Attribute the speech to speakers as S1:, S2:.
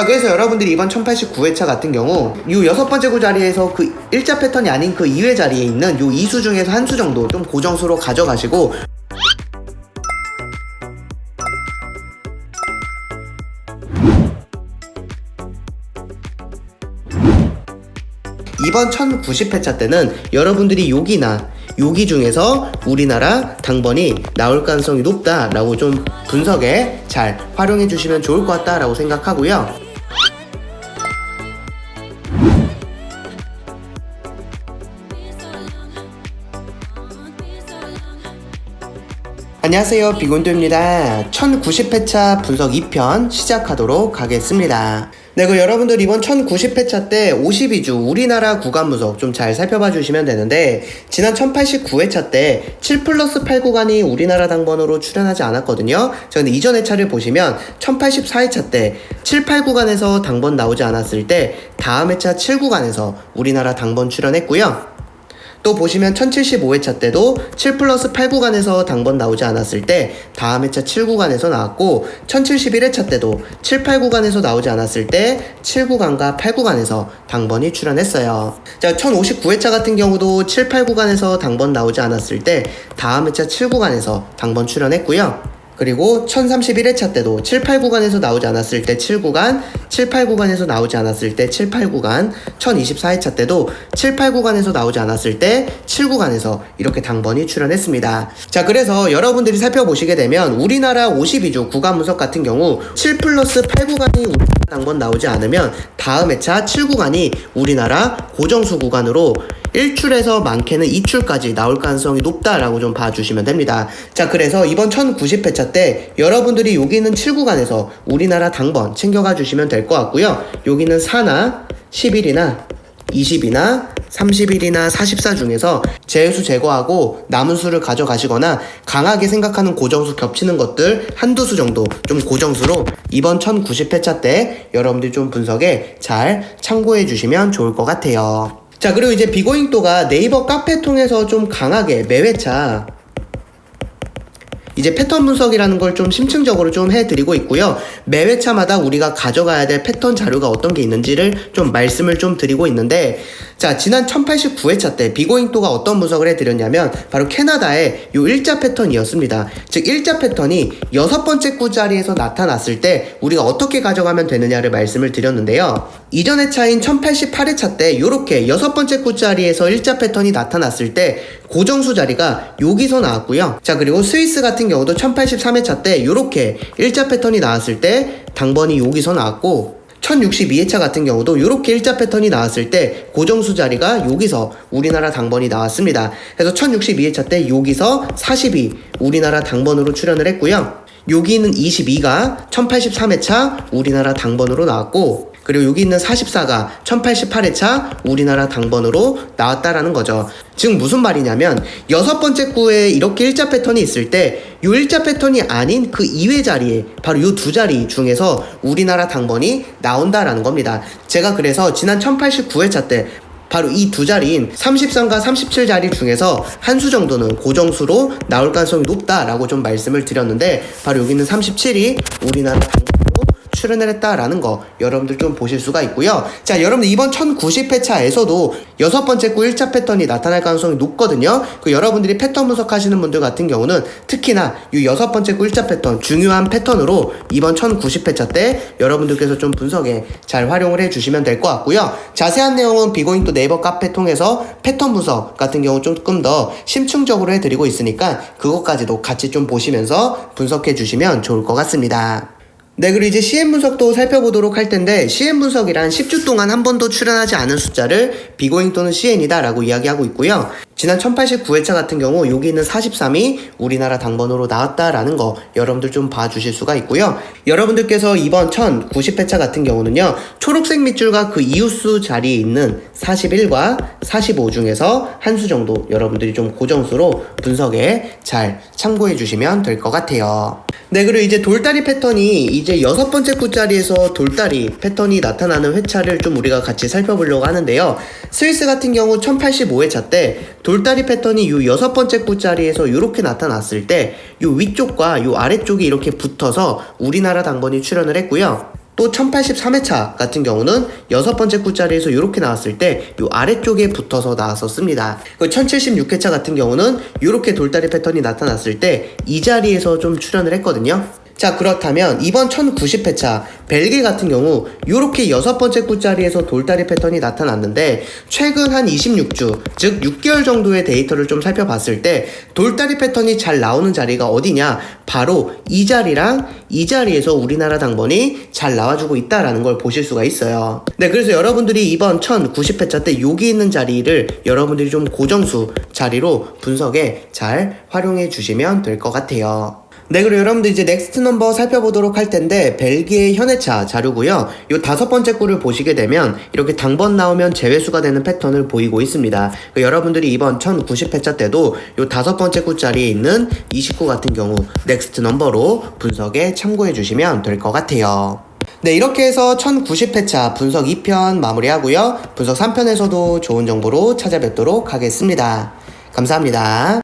S1: 자, 그래서 여러분들이 이번 1089회차 같은 경우 이 여섯 번째 구 자리에서 그 일자 패턴이 아닌 그 2회 자리에 있는 이 2수 중에서 한 수 정도 좀 고정수로 가져가시고, 이번 1090회차 때는 여러분들이 여기 중에서 우리나라 당번이 나올 가능성이 높다라고 좀 분석에 잘 활용해 주시면 좋을 것 같다라고 생각하고요. 안녕하세요, 비곤도입니다. 1090회차 분석 2편 시작하도록 하겠습니다. 네, 그 여러분들 이번 1090회차 때 52주 우리나라 구간 분석 좀 잘 살펴봐 주시면 되는데, 지난 1089회차 때 7+8 구간이 우리나라 당번으로 출연하지 않았거든요. 자, 근데 이전 회차를 보시면 1084회차 때 7, 8 구간에서 당번 나오지 않았을 때 다음 회차 7 구간에서 우리나라 당번 출연했고요. 또 보시면 1075회차 때도 7+8 구간에서 당번 나오지 않았을 때 다음 회차 7 구간에서 나왔고, 1071회차 때도 7, 8 구간에서 나오지 않았을 때 7 구간과 8 구간에서 당번이 출연했어요. 자, 1059회차 같은 경우도 7, 8 구간에서 당번 나오지 않았을 때 다음 회차 7 구간에서 당번 출연했고요. 그리고 1031회차 때도 7, 8 구간에서 나오지 않았을 때 7 구간, 7, 8 구간에서 나오지 않았을 때 7, 8 구간, 1024회차 때도 7, 8 구간에서 나오지 않았을 때 7 구간에서 이렇게 당번이 출연했습니다. 자, 그래서 여러분들이 살펴보시게 되면 우리나라 52주 구간 분석 같은 경우 7+8 구간이 우리나라 당번 나오지 않으면 다음 회차 7 구간이 우리나라 고정수 구간으로 1출에서 많게는 2출까지 나올 가능성이 높다라고 좀 봐주시면 됩니다. 자, 그래서 이번 1090회차 때 여러분들이 여기는 7구간에서 우리나라 당번 챙겨가 주시면 될 것 같고요. 여기는 4나 11이나 20이나 31이나 44 중에서 제외수 제거하고 남은 수를 가져가시거나 강하게 생각하는 고정수 겹치는 것들 한두 수 정도 좀 고정수로 이번 1090회차 때 여러분들이 좀 분석에 잘 참고해 주시면 좋을 것 같아요. 자, 그리고 이제 비고잉또가 네이버 카페 통해서 좀 강하게 매회차 이제 패턴 분석이라는 걸 좀 심층적으로 좀 해드리고 있고요. 매 회차마다 우리가 가져가야 될 패턴 자료가 어떤 게 있는지를 좀 말씀을 좀 드리고 있는데, 자, 지난 1089회차 때 비고잉또가 어떤 분석을 해드렸냐면 바로 캐나다의 요 일자 패턴이었습니다. 즉 일자 패턴이 여섯 번째 구 자리에서 나타났을 때 우리가 어떻게 가져가면 되느냐를 말씀을 드렸는데요. 이전 회차인 1088회차 때 요렇게 여섯 번째 구 자리에서 일자 패턴이 나타났을 때 고정수 자리가 여기서 나왔고요. 자, 그리고 스위스 같은 경우도 1083회차 때 요렇게 일자 패턴이 나왔을 때 당번이 여기서 나왔고, 1062회차 같은 경우도 이렇게 일자 패턴이 나왔을 때 고정수 자리가 여기서 우리나라 당번이 나왔습니다. 그래서 1062회차 때 여기서 40이 우리나라 당번으로 출연을 했고요. 여기는 22가 1083회차 우리나라 당번으로 나왔고, 그리고 여기 있는 44가 1088회차 우리나라 당번으로 나왔다라는 거죠. 즉 무슨 말이냐면 여섯 번째 구에 이렇게 일자 패턴이 있을 때 이 일자 패턴이 아닌 그 2회 자리에 바로 이 두 자리 중에서 우리나라 당번이 나온다라는 겁니다. 제가 그래서 지난 1089회차 때 바로 이 두 자리인 33과 37 자리 중에서 한 수 정도는 고정수로 나올 가능성이 높다라고 좀 말씀을 드렸는데, 바로 여기는 37이 우리나라 당번으로 출연을 했다라는 거 여러분들 좀 보실 수가 있고요. 자, 여러분들 이번 1090회차에서도 여섯 번째 구 1차 패턴이 나타날 가능성이 높거든요. 그 여러분들이 패턴 분석하시는 분들 같은 경우는 특히나 이 여섯 번째 구 1차 패턴 중요한 패턴으로 이번 1090회차 때 여러분들께서 좀 분석에 잘 활용을 해주시면 될 것 같고요. 자세한 내용은 비고잉또 네이버 카페 통해서 패턴 분석 같은 경우 조금 더 심층적으로 해드리고 있으니까 그것까지도 같이 좀 보시면서 분석해 주시면 좋을 것 같습니다. 네, 그리고 이제 CM 분석도 살펴보도록 할 텐데, CM 분석이란 10주 동안 한 번도 출연하지 않은 숫자를 비고잉 또는 CN이다 라고 이야기하고 있고요. 지난 1089회차 같은 경우 여기 있는 43이 우리나라 당번으로 나왔다라는 거 여러분들 좀 봐주실 수가 있고요. 여러분들께서 이번 1090회차 같은 경우는요, 초록색 밑줄과 그 이웃수 자리에 있는 41과 45 중에서 한 수 정도 여러분들이 좀 고정수로 분석에 잘 참고해 주시면 될 것 같아요. 네, 그리고 이제 돌다리 패턴이 이제 여섯 번째 구자리에서 돌다리 패턴이 나타나는 회차를 좀 우리가 같이 살펴보려고 하는데요. 스위스 같은 경우 1085회차 때 돌다리 패턴이 요 여섯 번째 구자리에서 이렇게 나타났을 때 요 위쪽과 요 아래쪽이 이렇게 붙어서 우리나라 당번이 출연을 했고요. 또 1083회차 같은 경우는 6번째 굿자리에서 이렇게 나왔을 때 이 아래쪽에 붙어서 나왔었습니다. 그 1076회차 같은 경우는 이렇게 돌다리 패턴이 나타났을 때 이 자리에서 좀 출현을 했거든요. 자, 그렇다면 이번 1090회차 벨기 같은 경우 이렇게 6번째 굿자리에서 돌다리 패턴이 나타났는데 최근 한 26주 즉 6개월 정도의 데이터를 좀 살펴봤을 때 돌다리 패턴이 잘 나오는 자리가 어디냐, 바로 이 자리랑 이 자리에서 우리나라 당번이 잘 나와주고 있다라는 걸 보실 수가 있어요. 네, 그래서 여러분들이 이번 1090회차 때 여기 있는 자리를 여러분들이 좀 고정수 자리로 분석에 잘 활용해 주시면 될 것 같아요. 네, 그리고 여러분들 이제 넥스트 넘버 살펴보도록 할 텐데 벨기에 현해차 자료고요. 요 5번째 꿀을 보시게 되면 이렇게 당번 나오면 제외수가 되는 패턴을 보이고 있습니다. 여러분들이 이번 1090회차 때도 요 5번째 꿀 자리에 있는 29 같은 경우 넥스트 넘버로 분석에 참고해 주시면 될 것 같아요. 네, 이렇게 해서 1090회차 분석 2편 마무리하고요. 분석 3편에서도 좋은 정보로 찾아뵙도록 하겠습니다. 감사합니다.